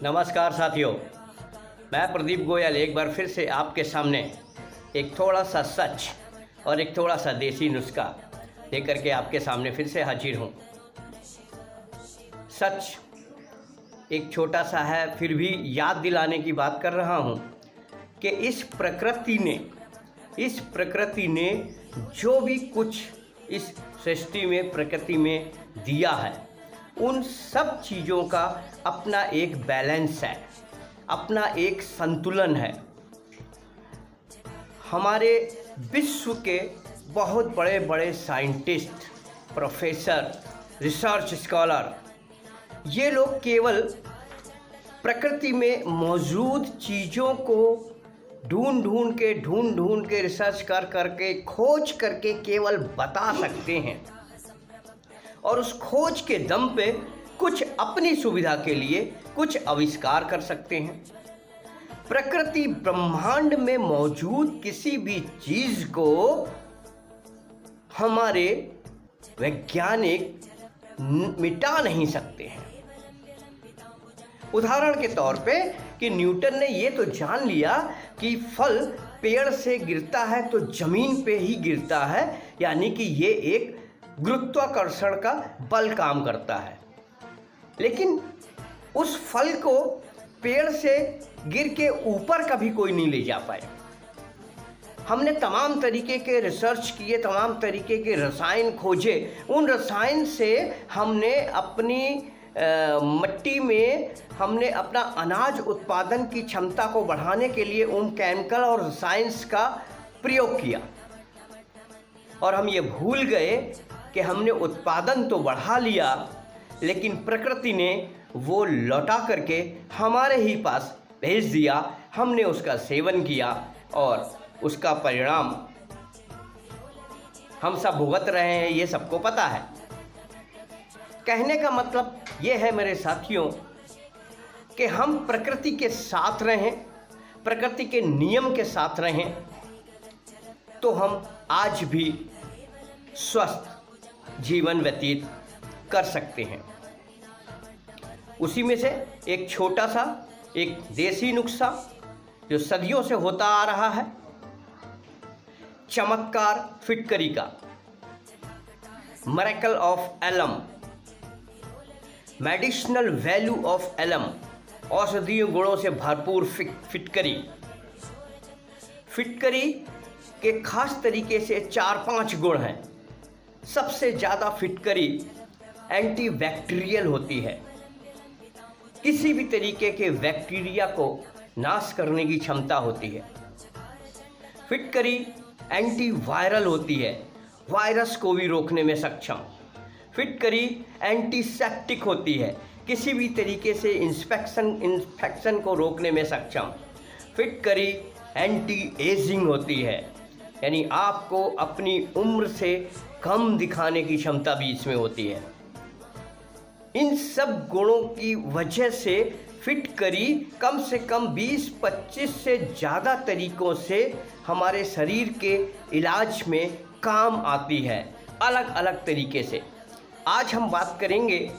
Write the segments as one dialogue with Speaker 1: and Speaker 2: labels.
Speaker 1: नमस्कार साथियों, मैं प्रदीप गोयल एक बार फिर से आपके सामने एक थोड़ा सा सच और एक थोड़ा सा देसी नुस्खा लेकर के आपके सामने फिर से हाजिर हूँ। सच एक छोटा सा है, फिर भी याद दिलाने की बात कर रहा हूँ कि इस प्रकृति ने जो भी कुछ इस सृष्टि में प्रकृति में दिया है, उन सब चीज़ों का अपना एक बैलेंस है, अपना एक संतुलन है। हमारे विश्व के बहुत बड़े बड़े साइंटिस्ट, प्रोफेसर, रिसर्च स्कॉलर, ये लोग केवल प्रकृति में मौजूद चीज़ों को ढूंढ ढूंढ के रिसर्च करके खोज करके केवल बता सकते हैं, और उस खोज के दम पे कुछ अपनी सुविधा के लिए कुछ आविष्कार कर सकते हैं। प्रकृति ब्रह्मांड में मौजूद किसी भी चीज़ को हमारे वैज्ञानिक मिटा नहीं सकते हैं। उदाहरण के तौर पे कि न्यूटन ने ये तो जान लिया कि फल पेड़ से गिरता है तो ज़मीन पे ही गिरता है, यानी कि ये एक गुरुत्वाकर्षण का बल काम करता है, लेकिन उस फल को पेड़ से गिर के ऊपर कभी कोई नहीं ले जा पाए। हमने तमाम तरीके के रिसर्च किए, तमाम तरीके के रसायन खोजे। उन रसायन से हमने अपनी मिट्टी में हमने अपना अनाज उत्पादन की क्षमता को बढ़ाने के लिए उन केमिकल और साइंस का प्रयोग किया, और हम ये भूल गए कि हमने उत्पादन तो बढ़ा लिया, लेकिन प्रकृति ने वो लौटा करके हमारे ही पास भेज दिया। हमने उसका सेवन किया और उसका परिणाम हम सब भुगत रहे हैं, ये सबको पता है। कहने का मतलब ये है मेरे साथियों कि हम प्रकृति के साथ रहें, प्रकृति के नियम के साथ रहें, तो हम आज भी स्वस्थ जीवन व्यतीत कर सकते हैं। उसी में से एक छोटा सा एक देसी नुस्खा जो सदियों से होता आ रहा है, चमत्कार फिटकरी का, miracle of alum, medicinal value of alum, औषधीय गुणों से भरपूर फिटकरी। फिटकरी के खास तरीके से 4-5 गुण हैं। सबसे ज़्यादा फिटकरी एंटीबैक्टीरियल होती है, किसी भी तरीके के बैक्टीरिया को नाश करने की क्षमता होती है। फिटकरी एंटीवायरल होती है, वायरस को भी रोकने में सक्षम। फिटकरी एंटीसेप्टिक होती है, किसी भी तरीके से इन्फेक्शन को रोकने में सक्षम। फिटकरी एंटी एजिंग होती है, यानी आपको अपनी उम्र से कम दिखाने की क्षमता भी इसमें होती है। इन सब गुणों की वजह से फिटकरी कम से कम 20-25 से ज़्यादा तरीकों से हमारे शरीर के इलाज में काम आती है, अलग अलग तरीके से। आज हम बात करेंगे,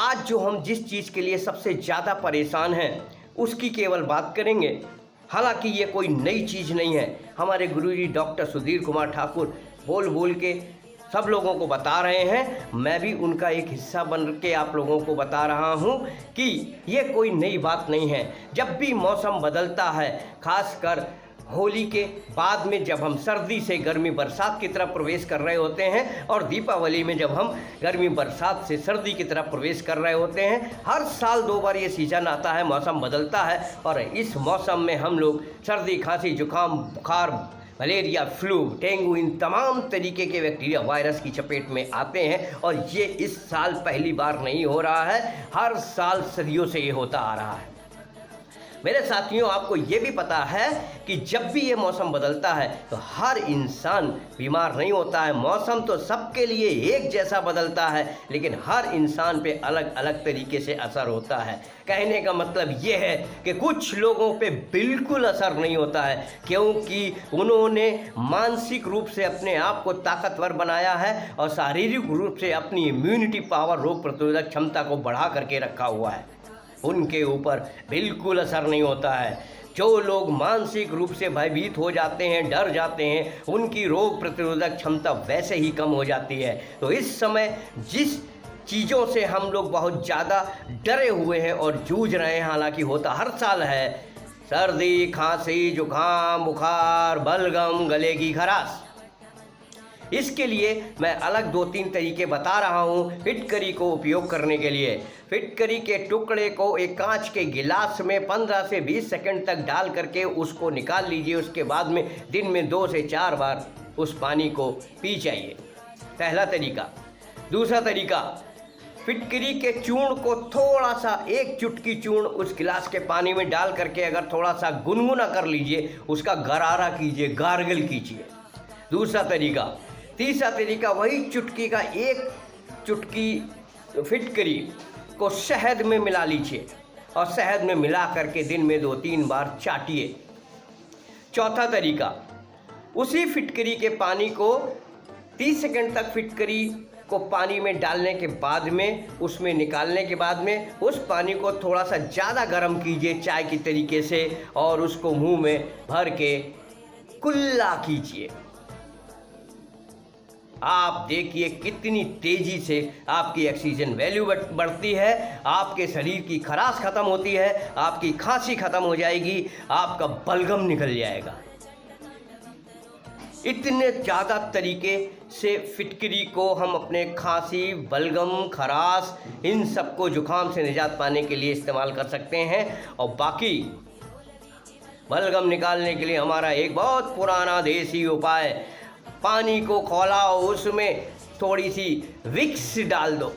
Speaker 1: आज जो हम जिस चीज़ के लिए सबसे ज़्यादा परेशान हैं उसकी केवल बात करेंगे। हालांकि ये कोई नई चीज़ नहीं है, हमारे गुरुजी डॉक्टर सुधीर कुमार ठाकुर बोल के सब लोगों को बता रहे हैं। मैं भी उनका एक हिस्सा बन के आप लोगों को बता रहा हूं कि ये कोई नई बात नहीं है। जब भी मौसम बदलता है, खासकर होली के बाद में जब हम सर्दी से गर्मी बरसात की तरफ प्रवेश कर रहे होते हैं, और दीपावली में जब हम गर्मी बरसात से सर्दी की तरफ प्रवेश कर रहे होते हैं, हर साल 2 बार ये सीज़न आता है, मौसम बदलता है। और इस मौसम में हम लोग सर्दी, खांसी, जुकाम, बुखार, मलेरिया, फ्लू, डेंगू, इन तमाम तरीके के बैक्टीरिया, वायरस की चपेट में आते हैं। और ये इस साल पहली बार नहीं हो रहा है, हर साल सदियों से ये होता आ रहा है। मेरे साथियों, आपको ये भी पता है कि जब भी ये मौसम बदलता है तो हर इंसान बीमार नहीं होता है। मौसम तो सबके लिए एक जैसा बदलता है, लेकिन हर इंसान पे अलग अलग तरीके से असर होता है। कहने का मतलब ये है कि कुछ लोगों पे बिल्कुल असर नहीं होता है, क्योंकि उन्होंने मानसिक रूप से अपने आप को ताकतवर बनाया है और शारीरिक रूप से अपनी इम्यूनिटी पावर, रोग प्रतिरोधक क्षमता को बढ़ा करके रखा हुआ है। उनके ऊपर बिल्कुल असर नहीं होता है। जो लोग मानसिक रूप से भयभीत हो जाते हैं, डर जाते हैं, उनकी रोग प्रतिरोधक क्षमता वैसे ही कम हो जाती है। तो इस समय जिस चीज़ों से हम लोग बहुत ज़्यादा डरे हुए हैं और जूझ रहे हैं, हालांकि होता हर साल है, सर्दी, खांसी, जुकाम, बुखार, बलगम, गले की खराश, इसके लिए मैं अलग 2-3 तरीके बता रहा हूँ फिटकरी को उपयोग करने के लिए। फिटकरी के टुकड़े को एक कांच के गिलास में 15 से 20 सेकंड तक डाल करके उसको निकाल लीजिए। उसके बाद में दिन में 2 से 4 बार उस पानी को पी जाइए। पहला तरीका। दूसरा तरीका, फिटकरी के चूर्ण को थोड़ा सा, 1 चुटकी चूर्ण उस गिलास के पानी में डाल करके अगर थोड़ा सा गुनगुना कर लीजिए, उसका गरारा कीजिए, गार्गल कीजिए। दूसरा तरीका। तीसरा तरीका, वही चुटकी का 1 चुटकी फिटकरी को शहद में मिला लीजिए और शहद में मिला करके दिन में 2-3 बार चाटिए। चौथा तरीका, उसी फिटकरी के पानी को 30 सेकंड तक फिटकरी को पानी में डालने के बाद में, उसमें निकालने के बाद में, उस पानी को थोड़ा सा ज़्यादा गर्म कीजिए चाय की तरीके से और उसको मुंह में भर के कुल्ला कीजिए। आप देखिए कितनी तेज़ी से आपकी ऑक्सीजन वैल्यू बढ़ती है, आपके शरीर की खराश खत्म होती है, आपकी खांसी खत्म हो जाएगी, आपका बलगम निकल जाएगा। इतने ज़्यादा तरीके से फिटकरी को हम अपने खांसी, बलगम, खराश, इन सबको जुकाम से निजात पाने के लिए इस्तेमाल कर सकते हैं। और बाकी बलगम निकालने के लिए हमारा एक बहुत पुराना देसी उपाय, पानी को खौलाओ, उसमें थोड़ी सी विक्स डाल दो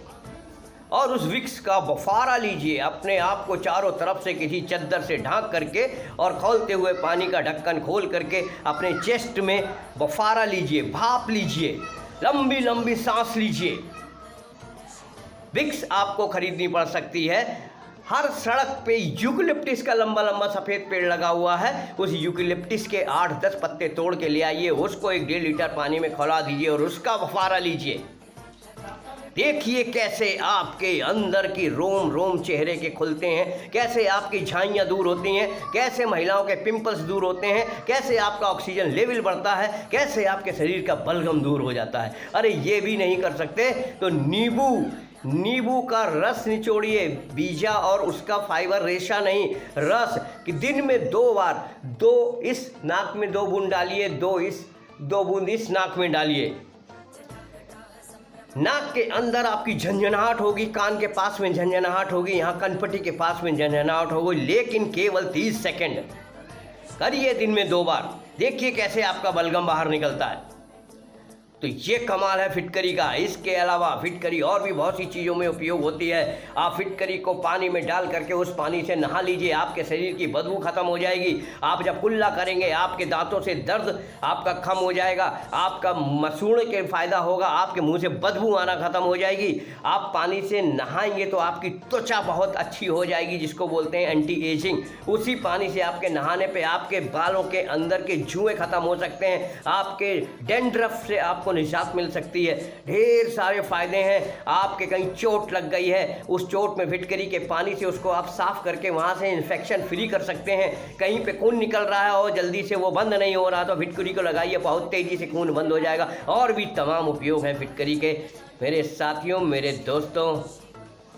Speaker 1: और उस विक्स का बफारा लीजिए। अपने आप को चारों तरफ से किसी चद्दर से ढांक करके और खौलते हुए पानी का ढक्कन खोल करके अपने चेस्ट में बफारा लीजिए, भाप लीजिए, लंबी लंबी सांस लीजिए। विक्स आपको खरीदनी पड़ सकती है। हर सड़क पे यूकेलिप्टिस का लंबा लंबा सफ़ेद पेड़ लगा हुआ है, उस यूकेलिप्टिस के 8-10 पत्ते तोड़ के ले आइए, उसको 1-1.5 लीटर पानी में खौला दीजिए और उसका बफारा लीजिए। देखिए कैसे आपके अंदर की रोम रोम चेहरे के खुलते हैं, कैसे आपकी झाइयाँ दूर होती हैं, कैसे महिलाओं के पिंपल्स दूर होते हैं, कैसे आपका ऑक्सीजन लेवल बढ़ता है, कैसे आपके शरीर का बलगम दूर हो जाता है। अरे ये भी नहीं कर सकते तो नींबू का रस निचोड़िए, बीजा और उसका फाइबर, रेशा नहीं, रस, कि दिन में 2 बार, 2 इस नाक में 2 बूंद डालिए, 2 बूंद इस नाक में डालिए। नाक के अंदर आपकी झंझनाहट होगी, कान के पास में झंझनाहट होगी, यहाँ कनपट्टी के पास में झंझनाहट होगी, लेकिन केवल 30 सेकंड करिए दिन में 2 बार। देखिए कैसे आपका बलगम बाहर निकलता है। तो ये कमाल है फिटकरी का। इसके अलावा फिटकरी और भी बहुत सी चीज़ों में उपयोग होती है। आप फिटकरी को पानी में डाल करके उस पानी से नहा लीजिए, आपके शरीर की बदबू खत्म हो जाएगी। आप जब कुल्ला करेंगे आपके दांतों से दर्द आपका कम हो जाएगा, आपका मसूड़े के फ़ायदा होगा, आपके मुंह से बदबू आना खत्म हो जाएगी। आप पानी से नहाएंगे तो आपकी त्वचा बहुत अच्छी हो जाएगी, जिसको बोलते हैं एंटी एजिंग। उसी पानी से आपके नहाने पर आपके बालों के अंदर के जुएँ खत्म हो सकते हैं, आपके डैंड्रफ से आपको निजात मिल सकती है। ढेर सारे फायदे हैं। आपके कहीं चोट लग गई है, उस चोट में फिटकरी के पानी से उसको आप साफ करके वहां से इन्फेक्शन फ्री कर सकते हैं। कहीं पे खून निकल रहा है और जल्दी से वो बंद नहीं हो रहा तो फिटकरी को लगाइए, बहुत तेजी से खून बंद हो जाएगा। और भी तमाम उपयोग हैं फिटकरी के। मेरे साथियों, मेरे दोस्तों,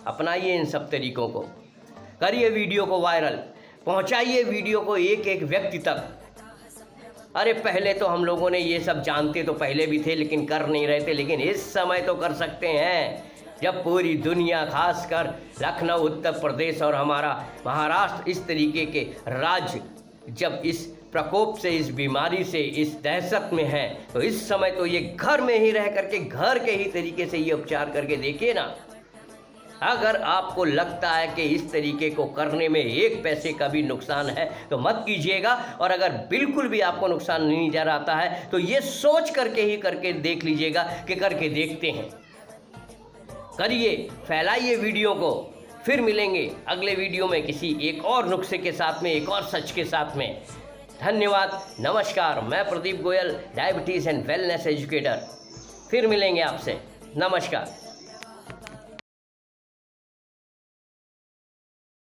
Speaker 1: अपनाइए इन सब तरीकों को, करिए वीडियो को वायरल, पहुंचाइए वीडियो को एक एक व्यक्ति तक। अरे पहले तो हम लोगों ने ये सब जानते तो पहले भी थे, लेकिन कर नहीं रहे थे, लेकिन इस समय तो कर सकते हैं, जब पूरी दुनिया, खासकर लखनऊ, उत्तर प्रदेश और हमारा महाराष्ट्र, इस तरीके के राज्य जब इस प्रकोप से, इस बीमारी से, इस दहशत में है, तो इस समय तो ये घर में ही रह करके, घर के ही तरीके से ये उपचार करके देखिए ना। अगर आपको लगता है कि इस तरीके को करने में 1 पैसे का भी नुकसान है तो मत कीजिएगा। और अगर बिल्कुल भी आपको नुकसान नहीं नजर आता है तो ये सोच करके ही करके देख लीजिएगा कि करके देखते हैं। करिए, फैलाइए वीडियो को। फिर मिलेंगे अगले वीडियो में किसी एक और नुस्खे के साथ में, एक और सच के साथ में। धन्यवाद, नमस्कार। मैं Pradeep Goyal, diabetes and wellness educator. फिर मिलेंगे आपसे। नमस्कार।